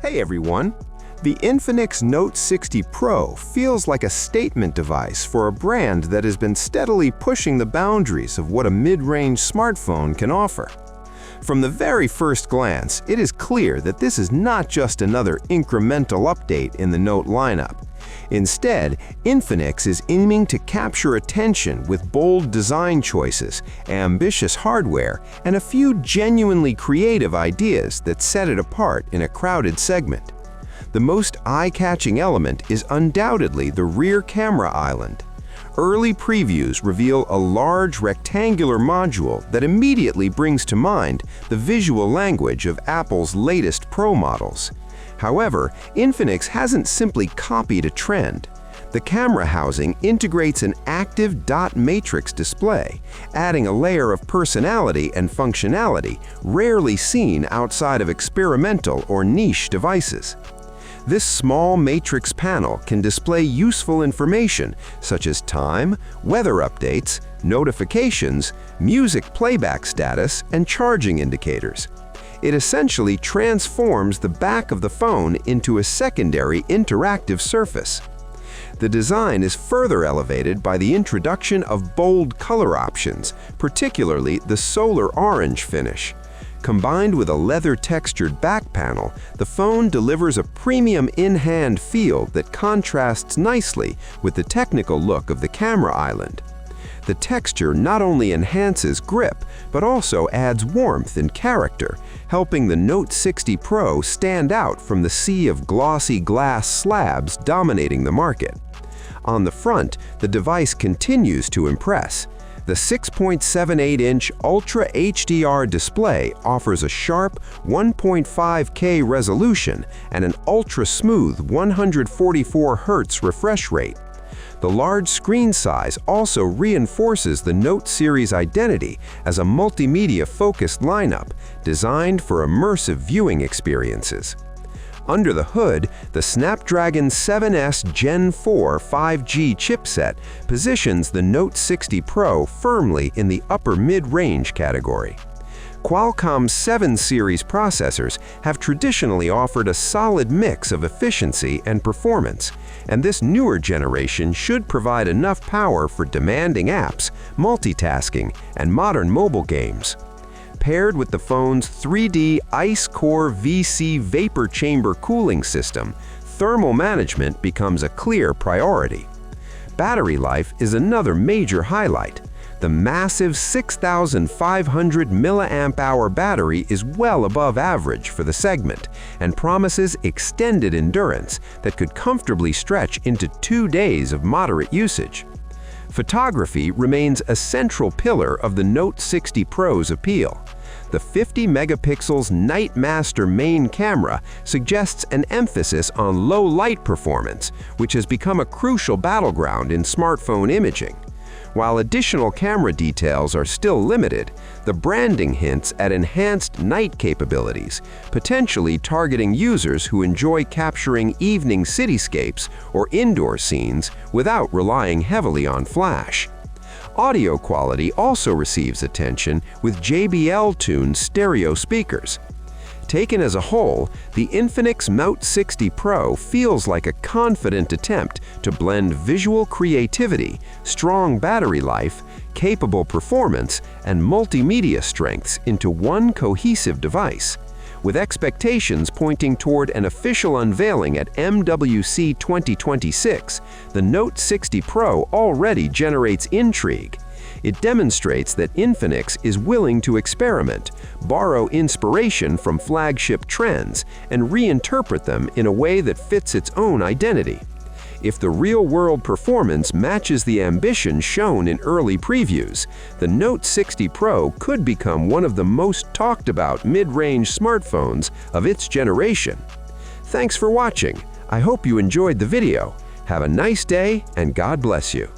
Hey everyone! The Infinix Note 60 Pro feels like a statement device for a brand that has been steadily pushing the boundaries of what a mid-range smartphone can offer. From the very first glance, it is clear that this is not just another incremental update in the Note lineup. Instead, Infinix is aiming to capture attention with bold design choices, ambitious hardware, and a few genuinely creative ideas that set it apart in a crowded segment. The most eye-catching element is undoubtedly the rear camera island. Early previews reveal a large rectangular module that immediately brings to mind the visual language of Apple's latest Pro models. However, Infinix hasn't simply copied a trend. The camera housing integrates an active dot matrix display, adding a layer of personality and functionality rarely seen outside of experimental or niche devices. This small matrix panel can display useful information such as time, weather updates, notifications, music playback status, and charging indicators. It essentially transforms the back of the phone into a secondary interactive surface. The design is further elevated by the introduction of bold color options, particularly the solar orange finish. Combined with a leather-textured back panel, the phone delivers a premium in-hand feel that contrasts nicely with the technical look of the camera island. The texture not only enhances grip, but also adds warmth and character, helping the Note 60 Pro stand out from the sea of glossy glass slabs dominating the market. On the front, the device continues to impress. The 6.78-inch Ultra HDR display offers a sharp 1.5K resolution and an ultra-smooth 144 Hz refresh rate. The large screen size also reinforces the Note series' identity as a multimedia-focused lineup designed for immersive viewing experiences. Under the hood, the Snapdragon 7S Gen 4 5G chipset positions the Note 60 Pro firmly in the upper mid-range category. Qualcomm's 7 series processors have traditionally offered a solid mix of efficiency and performance, and this newer generation should provide enough power for demanding apps, multitasking, and modern mobile games. Paired with the phone's 3D Ice Core VC vapor chamber cooling system, thermal management becomes a clear priority. Battery life is another major highlight. The massive 6,500 mAh battery is well above average for the segment and promises extended endurance that could comfortably stretch into 2 days of moderate usage. Photography remains a central pillar of the Note 60 Pro's appeal. The 50-megapixel Night Master main camera suggests an emphasis on low-light performance, which has become a crucial battleground in smartphone imaging. While additional camera details are still limited, the branding hints at enhanced night capabilities, potentially targeting users who enjoy capturing evening cityscapes or indoor scenes without relying heavily on flash. Audio quality also receives attention with JBL-tuned stereo speakers. Taken as a whole, the Infinix Note 60 Pro feels like a confident attempt to blend visual creativity, strong battery life, capable performance, and multimedia strengths into one cohesive device. With expectations pointing toward an official unveiling at MWC 2026, the Note 60 Pro already generates intrigue. It demonstrates that Infinix is willing to experiment, borrow inspiration from flagship trends, and reinterpret them in a way that fits its own identity. If the real-world performance matches the ambition shown in early previews, the Note 60 Pro could become one of the most talked-about mid-range smartphones of its generation. Thanks for watching. I hope you enjoyed the video. Have a nice day, and God bless you.